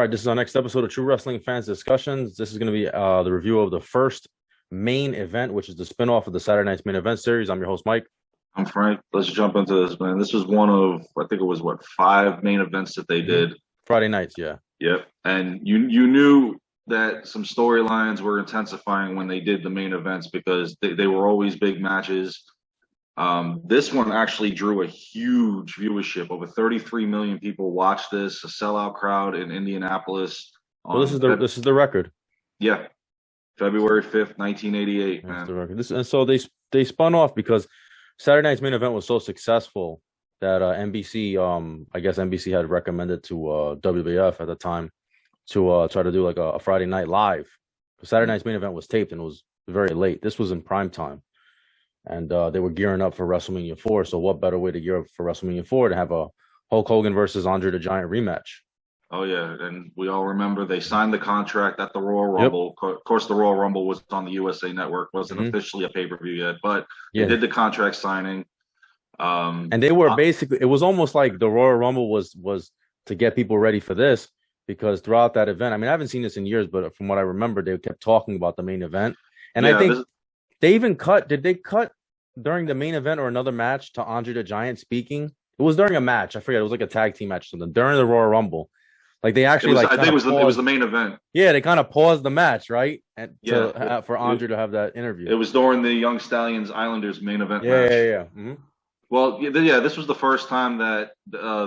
right, this is our next episode of True Wrestling Fans Discussions. This is going to be the review of the first main event, which is the spinoff of the Saturday Night's Main Event series. I'm your host, Mike. I'm Frank. Let's jump into this, man. This was one of, I think it was, 5 main events that they did. Friday nights, yeah. Yep. And you knew that some storylines were intensifying when they did the main events because they were always big matches. This one actually drew a huge viewership. Over 33 million people watched this, a sellout crowd in Indianapolis. Well, this is the record. Yeah. February 5th, 1988, That's man. the record. And so they spun off because Saturday Night's Main Event was so successful that NBC, I guess NBC had recommended to WWF at the time to try to do like a Friday night live. Saturday Night's Main Event was taped and it was very late. This was in prime time. And they were gearing up for WrestleMania 4. So what better way to gear up for WrestleMania 4 to have a Hulk Hogan versus Andre the Giant rematch? Oh, yeah. And we all remember they signed the contract at the Royal Rumble. Yep. Of course, the Royal Rumble was on the USA Network. Wasn't officially a pay-per-view yet, but they did the contract signing. And they were basically, it was almost like the Royal Rumble was to get people ready for this, because throughout that event, I mean, I haven't seen this in years, but from what I remember, they kept talking about the main event. And I think they even did they cut during the main event or another match to Andre the Giant speaking? It was during a match. I forget. It was like a tag team match or something during the Royal Rumble. Like they actually I think it was the main event. Yeah, they kind of paused the match, right? And for Andre to have that interview. It was during the Young Stallions Islanders main event match. Yeah. Mm-hmm. Well, this was the first time that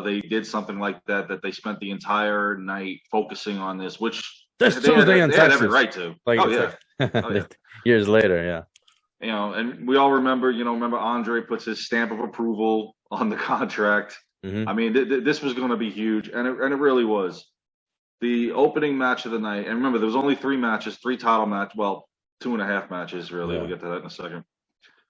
they did something like that they spent the entire night focusing on this, which this Tuesday in Texas. They had every right to. Years later, yeah. You know, and we all remember Andre puts his stamp of approval on the contract. Mm-hmm. I mean, this was going to be huge, and it really was. The opening match of the night, and remember, there was only 3 matches, 3 title match, well, 2.5 matches, really. Yeah. We'll get to that in a second.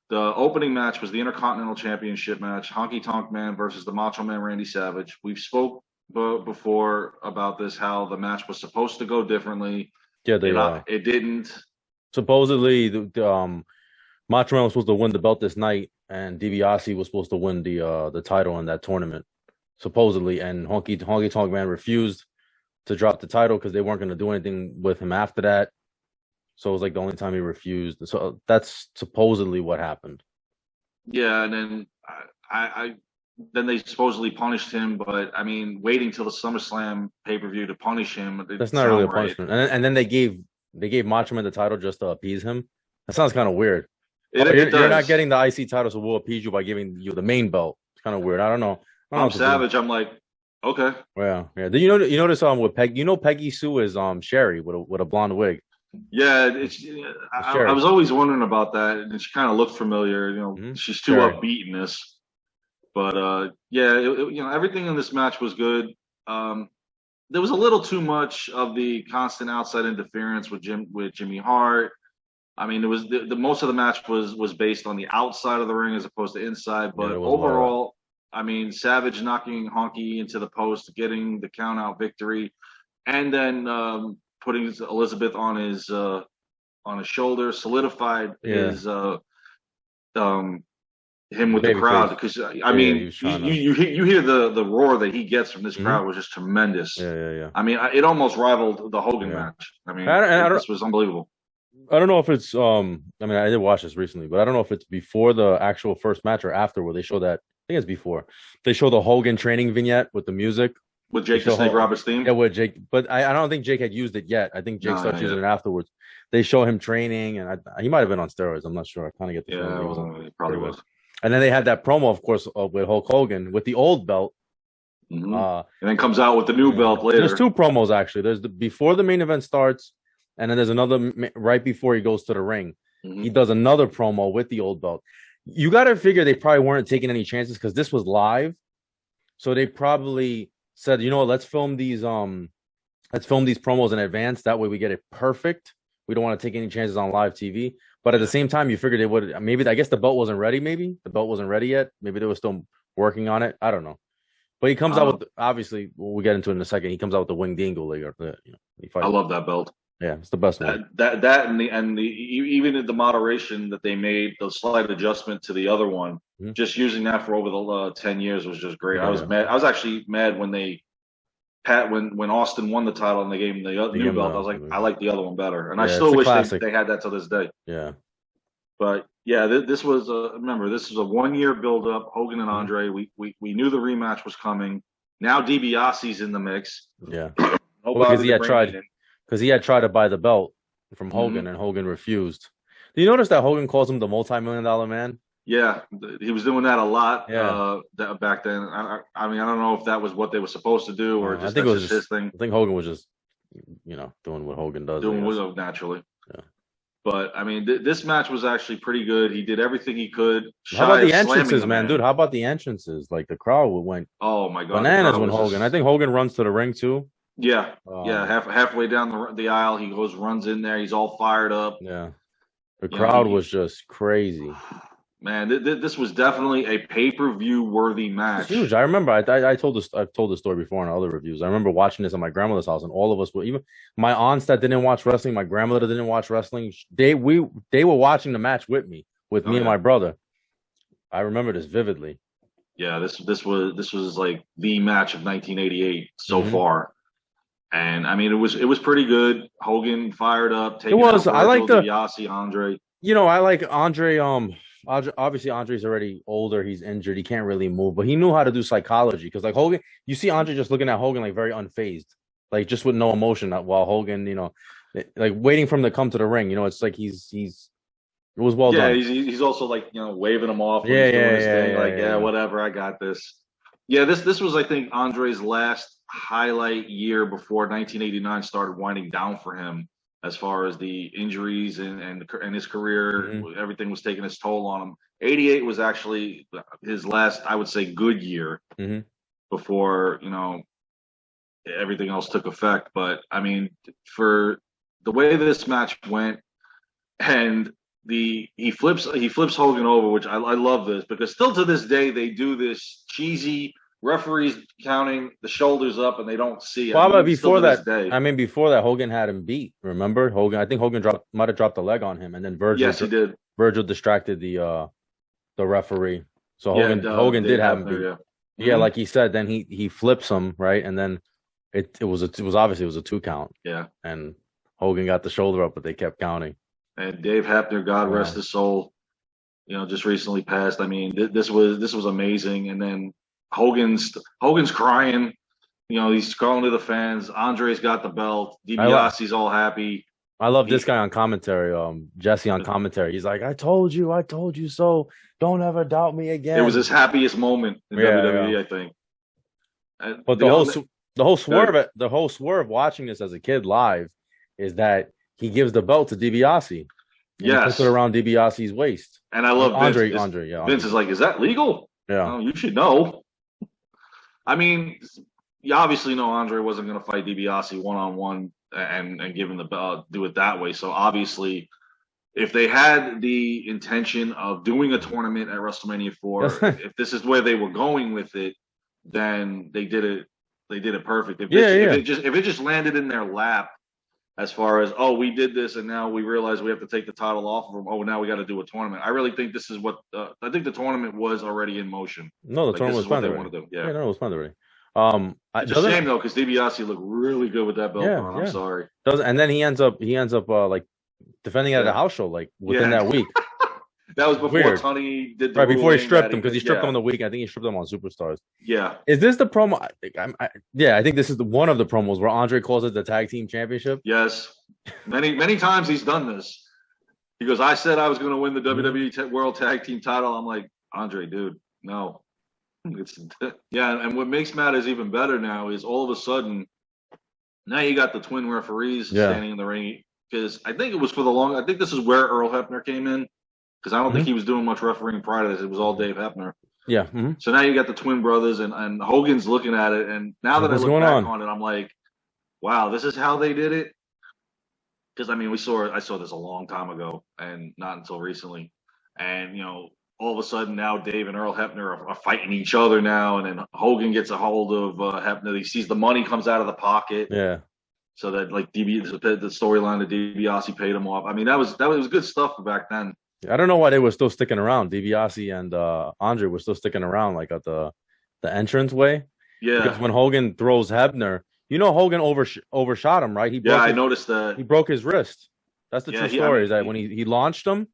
The opening match was the Intercontinental Championship match, Honky Tonk Man versus the Macho Man Randy Savage. We've spoke before about this, how the match was supposed to go differently. Yeah, it didn't. Supposedly, the Macho Man was supposed to win the belt this night, and DiBiase was supposed to win the title in that tournament, supposedly. And Honky Tonk Man refused to drop the title because they weren't going to do anything with him after that. So it was like the only time he refused. So that's supposedly what happened. Yeah, and then then they supposedly punished him, but I mean, waiting till the SummerSlam pay-per-view to punish him. That's not really a punishment. And then they gave Macho Man the title just to appease him. That sounds kind of weird. You're not getting the IC title, so we'll appease you by giving you the main belt. It's kind of weird. I don't know. I'm Savage. I'm like, okay. Yeah. Did you notice with Peggy? Peggy Sue is Sherry with a blonde wig. Yeah, I was always wondering about that, and she kind of looked familiar. She's too upbeat in this, but everything in this match was good. There was a little too much of the constant outside interference with Jimmy Hart. I mean, it was the most of the match was based on the outside of the ring as opposed to inside. But overall, I mean, Savage knocking Honky into the post, getting the count out victory, and then putting Elizabeth on his shoulder, solidified his him with the crowd, because I mean, you hear the roar that he gets from this crowd was just tremendous. Yeah. I mean, it almost rivaled the Hogan match. I mean, this was unbelievable. I don't know if it's I mean, I did watch this recently, but I don't know if it's before the actual first match or after, where they show that. I think it's before. They show the Hogan training vignette with the music. With Jake the Snake Roberts theme? Yeah, with Jake. But I don't think Jake had used it yet. I think Jake started using it afterwards. They show him training, and he might have been on steroids. I'm not sure. I kind of get the feeling he probably was. And then they had that promo, of course, with Hulk Hogan with the old belt. Mm-hmm. And then comes out with the new belt later. There's 2 promos, actually. There's before the main event starts, and then there's another right before he goes to the ring. Mm-hmm. He does another promo with the old belt. You got to figure they probably weren't taking any chances because this was live. So they probably said, let's film these promos in advance. That way we get it perfect. We don't want to take any chances on live TV. But at the same time, you figured they would. Maybe, I guess the belt wasn't ready. Maybe the belt wasn't ready yet. Maybe they were still working on it. I don't know. But he comes out with, obviously, we'll get into it in a second. He comes out with the winged eagle later. I love that belt. Yeah, it's the best one. That and even the moderation that they made, the slight adjustment to the other one, just using that for over the 10 years was just great. I was mad. I was actually mad when they when Austin won the title and they gave him the new belt, I was like, I like the other one better, and I still wish they had that to this day. Yeah. But yeah, this was remember, this is a 1 year build up. Hogan and Andre. We knew the rematch was coming. Now DiBiase's in the mix. Yeah. Because he had tried to buy the belt from Hogan, and Hogan refused. Do you notice that Hogan calls him the multi-million-dollar man? Yeah, he was doing that a lot back then. I mean, I don't know if that was what they were supposed to do or just, his thing. I think Hogan was just, doing what Hogan does. Doing what naturally. Yeah. But, I mean, this match was actually pretty good. He did everything he could. How about the entrances, man? Dude, how about the entrances? Like, the crowd went oh my God, bananas when Hogan. I think Hogan runs to the ring, too. Yeah, halfway down the aisle, he runs in there. He's all fired up. Yeah. The crowd was just crazy. Man, this was definitely a pay-per-view worthy match. It's huge. I remember I've told the story before in other reviews. I remember watching this at my grandmother's house, and all of us were, even my aunts that didn't watch wrestling, my grandmother didn't watch wrestling. They were watching the match with me and my brother. I remember this vividly. Yeah, this was like the match of 1988 so far. And I mean, it was pretty good. Hogan fired up. It was. I like DiBiase, Andre. I like Andre. Obviously, Andre's already older. He's injured. He can't really move, but he knew how to do psychology. Because like Hogan, you see Andre just looking at Hogan like very unfazed, like just with no emotion. While Hogan, like waiting for him to come to the ring. It's like he's. It was well done. Yeah, he's also like waving him off. When he's doing his thing. Like whatever, I got this. Yeah, this was I think Andre's last highlight year before 1989 started winding down for him. As far as the injuries and his career, everything was taking its toll on him. 88 was actually his last, I would say, good year before, everything else took effect. But I mean, for the way this match went, and he flips Hogan over, which I love this because still to this day they do this cheesy referees counting the shoulders up and they don't see it. Well, before that, Hogan had him beat. Remember, Hogan? I think Hogan might have dropped the leg on him, and then Virgil. Yes, he did. Virgil distracted the referee, so Hogan did have him beat. Yeah, like he said, then he flips him right, and then it was obviously a 2 count. Yeah, and Hogan got the shoulder up, but they kept counting. And Dave Hebner, God rest his soul, just recently passed. I mean, this was amazing, and then. Hogan's crying, he's calling to the fans. Andre's got the belt. DiBiase's all happy. I love this guy on commentary. Jesse on commentary. He's like, I told you so. Don't ever doubt me again. It was his happiest moment in WWE, I think. But the whole swerve watching this as a kid live is that he gives the belt to DiBiase. He puts it around DiBiase's waist. And I love Andre. Vince is like, is that legal? Yeah. You should know. I mean, you obviously know Andre wasn't going to fight DiBiase one-on-one and give him the belt, do it that way. So obviously, if they had the intention of doing a tournament at WrestleMania 4, if this is where they were going with it, then they did it. They did it perfect. If it just landed in their lap, as far as we did this and now we realize we have to take the title off of them. Now we got to do a tournament. I really think this is what I think the tournament was already in motion. No, the tournament was planned already. Yeah, no, it was planned already. It's a shame though because DiBiase looked really good with that belt on. I'm sorry. And then he ends up like defending it at a house show like within that week. That was before Tony did the before he stripped him because he stripped him on the week. I think he stripped him on Superstars. Yeah. Is this the promo? I think this is one of the promos where Andre calls it the tag team championship. Yes. Many times he's done this. He goes, I said I was going to win the WWE World Tag Team title. I'm like, Andre, dude, no. And what makes matters even better now is all of a sudden, now you got the twin referees standing in the ring. Because I think it was I think this is where Earl Hebner came in. Because I don't think he was doing much refereeing prior to this. It was all Dave Hebner. Yeah. So now you got the twin brothers, and Hogan's looking at it. And now that I look back on it, I'm like, wow, this is how they did it. Because I mean, I saw this a long time ago, and not until recently. And all of a sudden now Dave and Earl Hebner are fighting each other now, and then Hogan gets a hold of Hebner. He sees the money comes out of the pocket. Yeah. So that like the storyline that DiBiase paid him off. I mean, that was good stuff back then. I don't know why they were still sticking around. DiBiase and Andre were still sticking around, like at the entrance way. Yeah. Because when Hogan throws Hebner, Hogan overshot him, right? I noticed that. He broke his wrist. That's the true story. Is that when he launched him,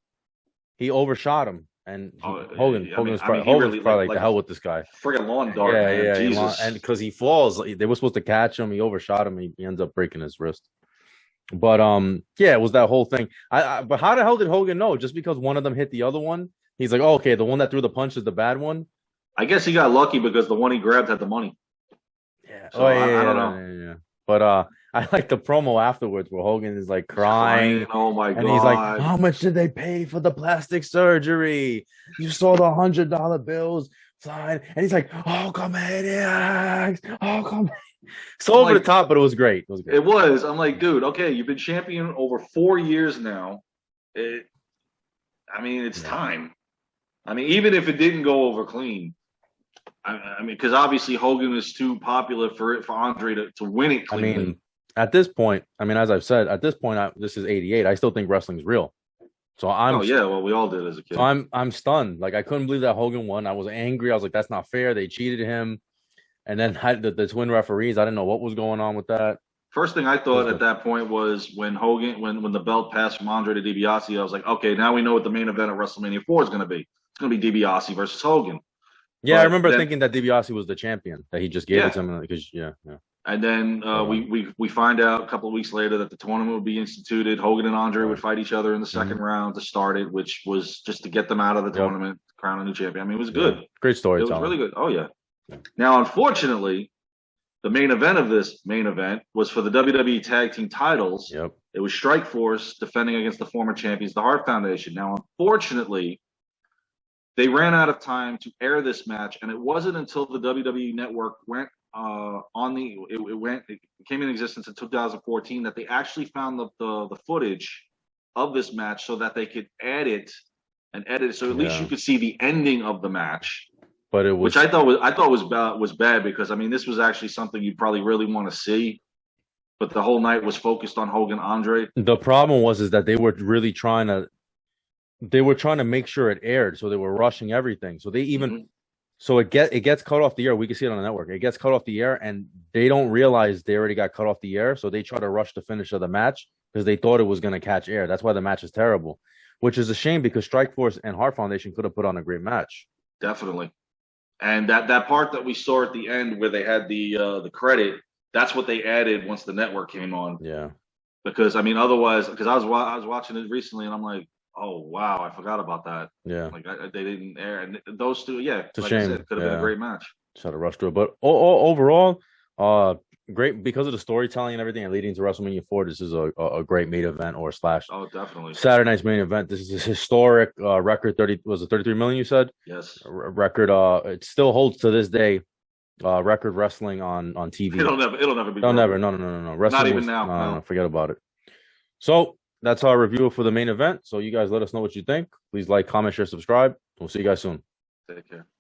he overshot him, and Hogan was probably like the hell with this guy. Friggin' lawn dart, man. Jesus. And because he falls, they were supposed to catch him. He overshot him. He ends up breaking his wrist. But it was that whole thing. But how the hell did Hogan know? Just because one of them hit the other one, he's like, oh, okay, the one that threw the punch is the bad one. I guess he got lucky because the one he grabbed had the money. Yeah. So I don't know. Yeah. But I like the promo afterwards where Hogan is like crying. Oh my god! And he's like, "How much did they pay for the plastic surgery? You saw the $100 bills flying." And he's like, "Oh, come here, oh, come." So over the top, but it was great. It was. I'm like, dude, okay, you've been champion over 4 years now. It's time. I mean, even if it didn't go over clean. I mean, because obviously Hogan is too popular for Andre to win it cleanly. I mean, at this point, as I've said, this is '88. I still think wrestling's real. So I'm. Oh yeah, well, we all did as a kid. So I'm stunned. Like I couldn't believe that Hogan won. I was angry. I was like, that's not fair. They cheated him. And then the twin referees. I didn't know what was going on with that. First thing I thought at that point was when Hogan, when the belt passed from Andre to DiBiase, I was like, okay, now we know what the main event of WrestleMania 4 is going to be. It's going to be DiBiase versus Hogan. Yeah, I remember thinking that DiBiase was the champion, that he just gave it to him because And then we find out a couple of weeks later that the tournament would be instituted. Hogan and Andre would fight each other in the second round to start it, which was just to get them out of the tournament, crown a new champion. I mean, it was good. Great story. It was really good. Oh yeah. Now, unfortunately, the main event of this main event was for the WWE Tag Team titles. Yep. It was Strikeforce defending against the former champions, the Hart Foundation. Now, unfortunately, they ran out of time to air this match, and it wasn't until the WWE Network went it came in existence in 2014 that they actually found the footage of this match so that they could add it and edit it so at least you could see the ending of the match. But it was, which I thought was bad because I mean this was actually something you'd probably really want to see, but the whole night was focused on Hogan Andre. The problem is that they were really trying to make sure it aired, so they were rushing everything. So they even so it gets cut off the air. We can see it on the network. It gets cut off the air, and they don't realize they already got cut off the air. So they try to rush the finish of the match because they thought it was going to catch air. That's why the match is terrible, which is a shame because Strikeforce and Hart Foundation could have put on a great match. Definitely. And that part that we saw at the end where they had the credit, that's what they added once the network came on. Yeah. Because I mean, otherwise, because I was watching it recently, and I'm like, oh wow, I forgot about that. Yeah. Like they didn't air, and those two, it's a shame. Could have been a great match. Just had to rush through it, but overall, great because of the storytelling and everything, and leading to WrestleMania 4. This is a great main event or slash. Oh, definitely. Saturday night's main event. This is a historic record. 33 million. You said? Yes. Record. It still holds to this day. Record wrestling on TV. It'll never be. No. Wrestling not even now. No, forget about it. So that's our review for the main event. So you guys let us know what you think. Please like, comment, share, subscribe. We'll see you guys soon. Take care.